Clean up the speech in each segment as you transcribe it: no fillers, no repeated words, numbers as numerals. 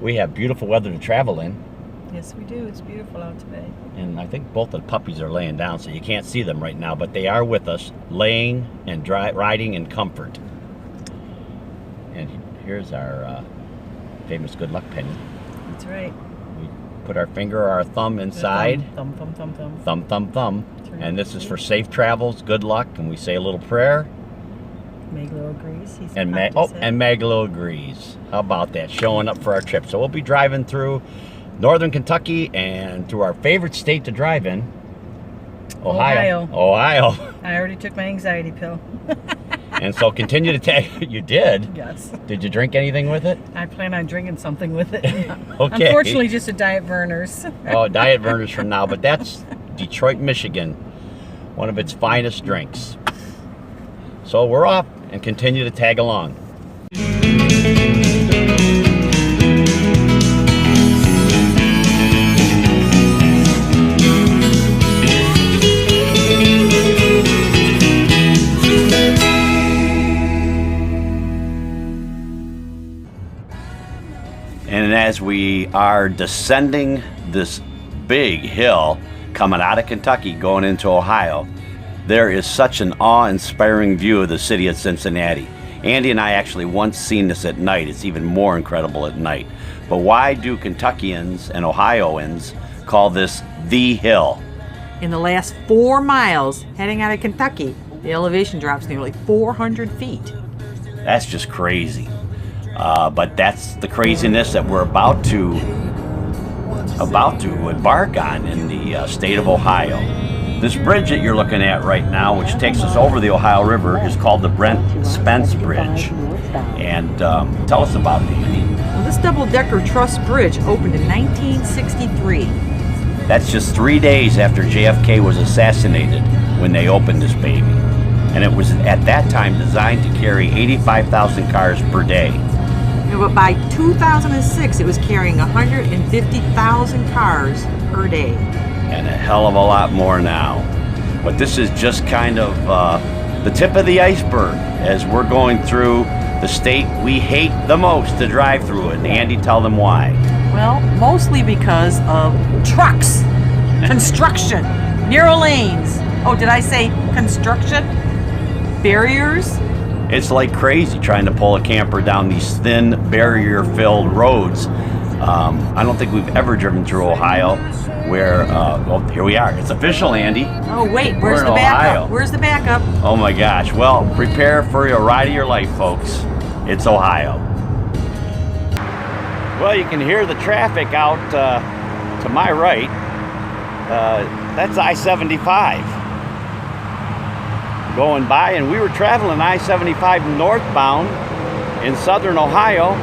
We have beautiful weather to travel in. Yes, we do. It's beautiful out today. And I think both the puppies are laying down, so you can't see them right now, but they are with us, laying and riding in comfort. And here's our famous good luck penny. That's right. We put our finger or our thumb inside. Thumb, thumb, thumb, thumb. Thumb, thumb, thumb. Right. And this is for safe travels, good luck, and we say a little prayer. Maglo agrees. And Maglo agrees. How about that? Showing up for our trip. So we'll be driving through northern Kentucky and through our favorite state to drive in, Ohio. I already took my anxiety pill. And so continue to take. You did? Yes. Did you drink anything with it? I plan on drinking something with it. Okay. Unfortunately, just a Diet Verner's. Oh, Diet Verner's for now, but that's Detroit, Michigan. One of its finest drinks. So we're off and continue to tag along. And as we are descending this big hill coming out of Kentucky going into Ohio, there is such an awe-inspiring view of the city of Cincinnati. Andy and I actually once seen this at night. It's even more incredible at night. But why do Kentuckians and Ohioans call this the hill? In the last 4 miles heading out of Kentucky, the elevation drops nearly 400 feet. That's just crazy. But that's the craziness that we're about to embark on in the state of Ohio. This bridge that you're looking at right now, which takes us over the Ohio River, is called the Brent Spence Bridge. And tell us about it, Andy. Well, this double-decker truss bridge opened in 1963. That's just 3 days after JFK was assassinated when they opened this baby. And it was at that time designed to carry 85,000 cars per day. But by 2006, it was carrying 150,000 cars per day. And a hell of a lot more now. But this is just kind of the tip of the iceberg as we're going through the state we hate the most to drive through it. And Andy, tell them why. Well, mostly because of trucks, construction, narrow lanes. Oh, did I say construction? Barriers? It's like crazy trying to pull a camper down these thin, barrier-filled roads. I don't think we've ever driven through Ohio where, well, here we are. It's official, Andy. Oh, wait, where's the backup? Where's the backup? Oh, my gosh. Well, prepare for your ride of your life, folks. It's Ohio. Well, you can hear the traffic out to my right. That's I-75 going by, and we were traveling I-75 northbound in southern Ohio,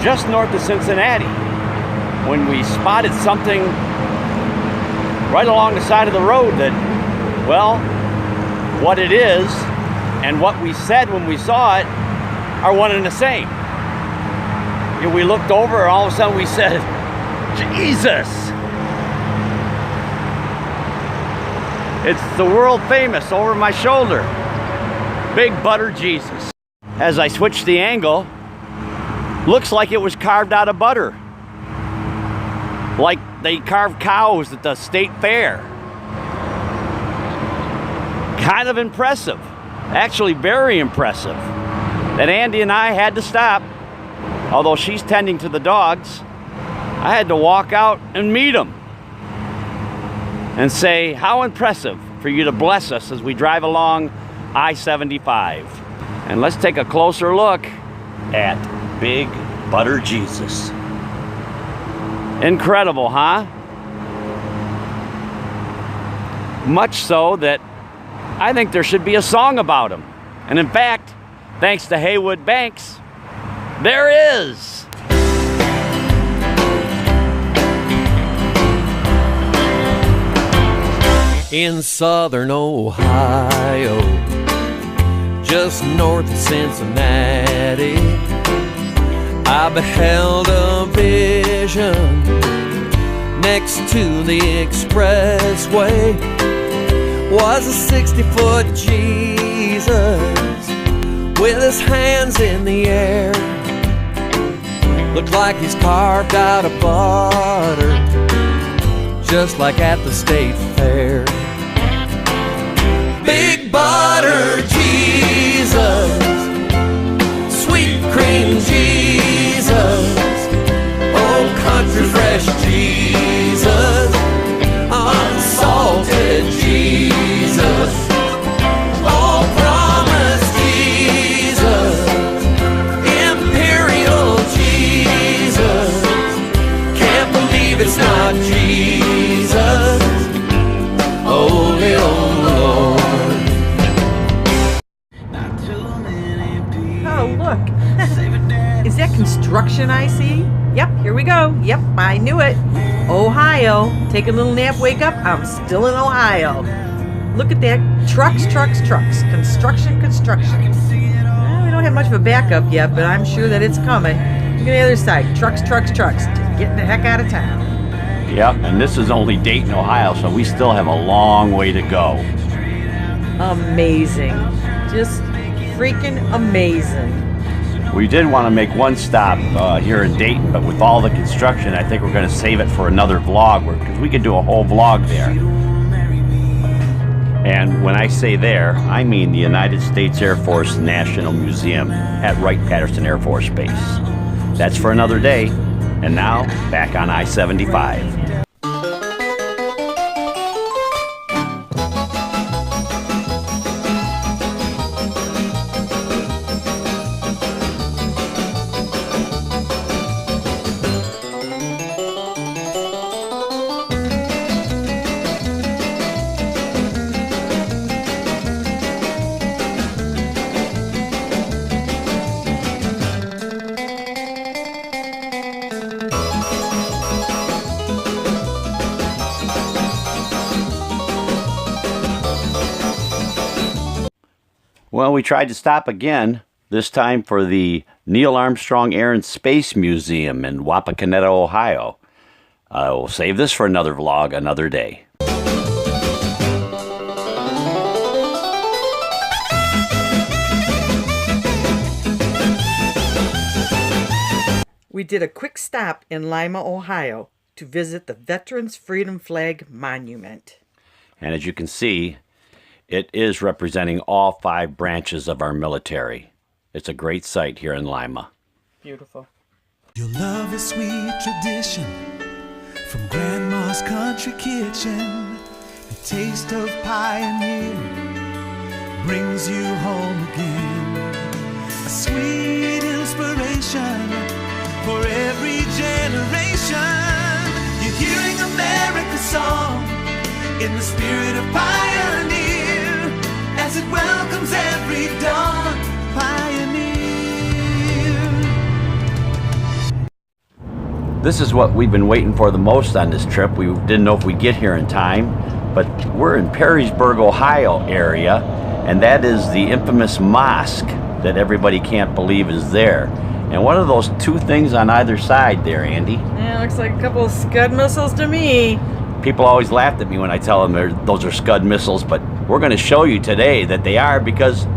just north of Cincinnati, when we spotted something right along the side of the road that, well, what it is and what we said when we saw it are one and the same. And we looked over and all of a sudden we said, Jesus! It's the world famous over my shoulder, Big Butter Jesus. As I switched the angle, looks like it was carved out of butter. Like they carve cows at the state fair. Kind of impressive. Actually very impressive. That Andy and I had to stop. Although she's tending to the dogs, I had to walk out and meet them. And say, how impressive for you to bless us as we drive along I-75. And let's take a closer look at Big Butter Jesus. Incredible, huh? Much so that I think there should be a song about him. And in fact, thanks to Heywood Banks, there is. In southern Ohio, just north of Cincinnati, I beheld a vision next to the expressway. Was a 60-foot Jesus with his hands in the air, Looks like he's carved out of butter, just like at the state fair. Big butter Jesus, sweet cream Jesus, old country fresh Jesus, unsalted Jesus, all promise Jesus, imperial Jesus, can't believe it's not Jesus, oh little Lord. Oh, look. Is that construction I see? Yep, here we go. Yep, I knew it. Ohio. Take a little nap, wake up. I'm still in Ohio. Look at that. Trucks, trucks, trucks. Construction, construction. Well, we don't have much of a backup yet, but I'm sure that it's coming. Look at the other side. Trucks, trucks, trucks. Just getting the heck out of town. Yep, and this is only Dayton, Ohio, so we still have a long way to go. Amazing. Just freaking amazing. We did want to make one stop here in Dayton, but with all the construction, I think we're going to save it for another vlog, because we could do a whole vlog there. And when I say there, I mean the United States Air Force National Museum at Wright-Patterson Air Force Base. That's for another day. And now, back on I-75. Well, we tried to stop again, this time for the Neil Armstrong Air and Space Museum in Wapakoneta, Ohio. We'll save this for another vlog, another day. We did a quick stop in Lima, Ohio to visit the Veterans Freedom Flag Monument. And as you can see, it is representing all 5 branches of our military. It's a great site here in Lima. Beautiful. Your love is sweet tradition from Grandma's country kitchen. The taste of pioneer brings you home again. A sweet inspiration for every generation. You're hearing America's song in the spirit of pioneer. As it welcomes every dawn, pioneer. This is what we've been waiting for the most on this trip. We didn't know if we'd get here in time, but we're in Perrysburg, Ohio area, and that is the infamous mosque that everybody can't believe is there. And what are those 2 things on either side there, Andy? Yeah, looks like a couple of Scud missiles to me. People always laugh at me when I tell them those are Scud missiles, but we're going to show you today that they are, because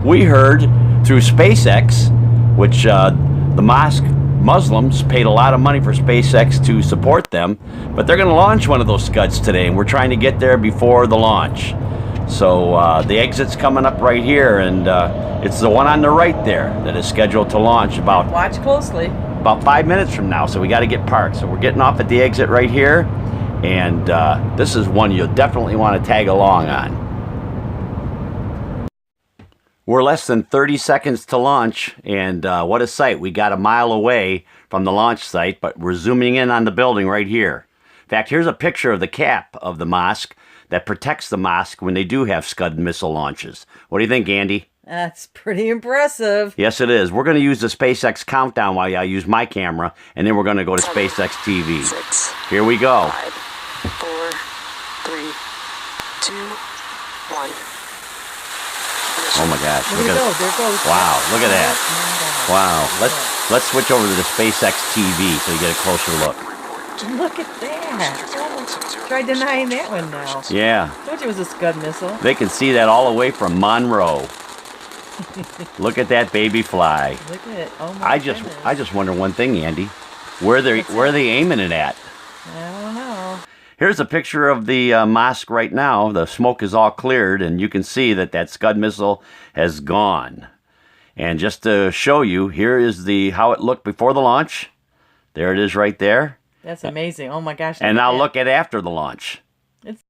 we heard through SpaceX, which the mosque Muslims paid a lot of money for SpaceX to support them, but they're going to launch one of those Scuds today, and we're trying to get there before the launch. So the exit's coming up right here, and it's the one on the right there that is scheduled to launch Watch closely. about 5 minutes from now, so we got to get parked. So we're getting off at the exit right here. And this is one you'll definitely want to tag along on. We're less than 30 seconds to launch, and what a sight. We got a mile away from the launch site, but we're zooming in on the building right here. In fact, here's a picture of the cap of the mosque that protects the mosque when they do have Scud missile launches. What do you think, Andy? That's pretty impressive. Yes, it is. We're going to use the SpaceX countdown while I use my camera, and then we're going to go to SpaceX TV. 6, Here we go. 5, 4, 3, 2, 1. Oh my gosh! There it goes. There it goes. Wow! Look at that! Wow! Let's switch over to the SpaceX TV so you get a closer look. Look at that. Try denying that one now. Yeah, Told you it was a Scud missile. they can see that all the way from Monroe. Look at that baby fly. Look at it. Oh my goodness. I just wonder one thing, Andy. Where are they aiming it at? I don't know. Here's a picture of the mosque right now. The smoke is all cleared, and you can see that Scud missile has gone. And just to show you, here is how it looked before the launch. There it is right there. That's amazing. Oh my gosh. And now look at after the launch. It's...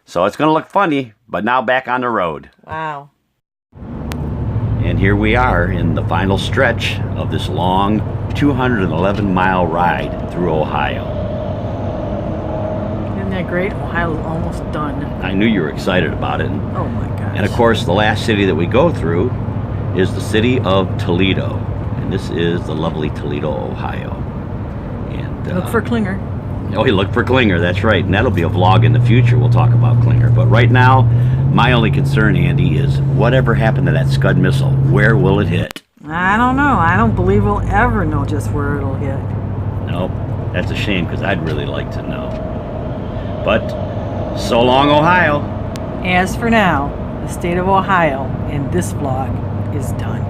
So it's going to look funny, but now back on the road. Wow. And here we are in the final stretch of this long 211-mile ride through Ohio. Isn't that great? Ohio's almost done. I knew you were excited about it. Oh my gosh. And of course, the last city that we go through is the city of Toledo. And this is the lovely Toledo, Ohio. And look for Klinger. Oh, he looked for Klinger, that's right. And that'll be a vlog in the future. We'll talk about Klinger. But right now, my only concern, Andy, is whatever happened to that Scud missile? Where will it hit? I don't know. I don't believe we'll ever know just where it'll hit. Nope. That's a shame, because I'd really like to know. But so long, Ohio. As for now, the state of Ohio and this vlog is done.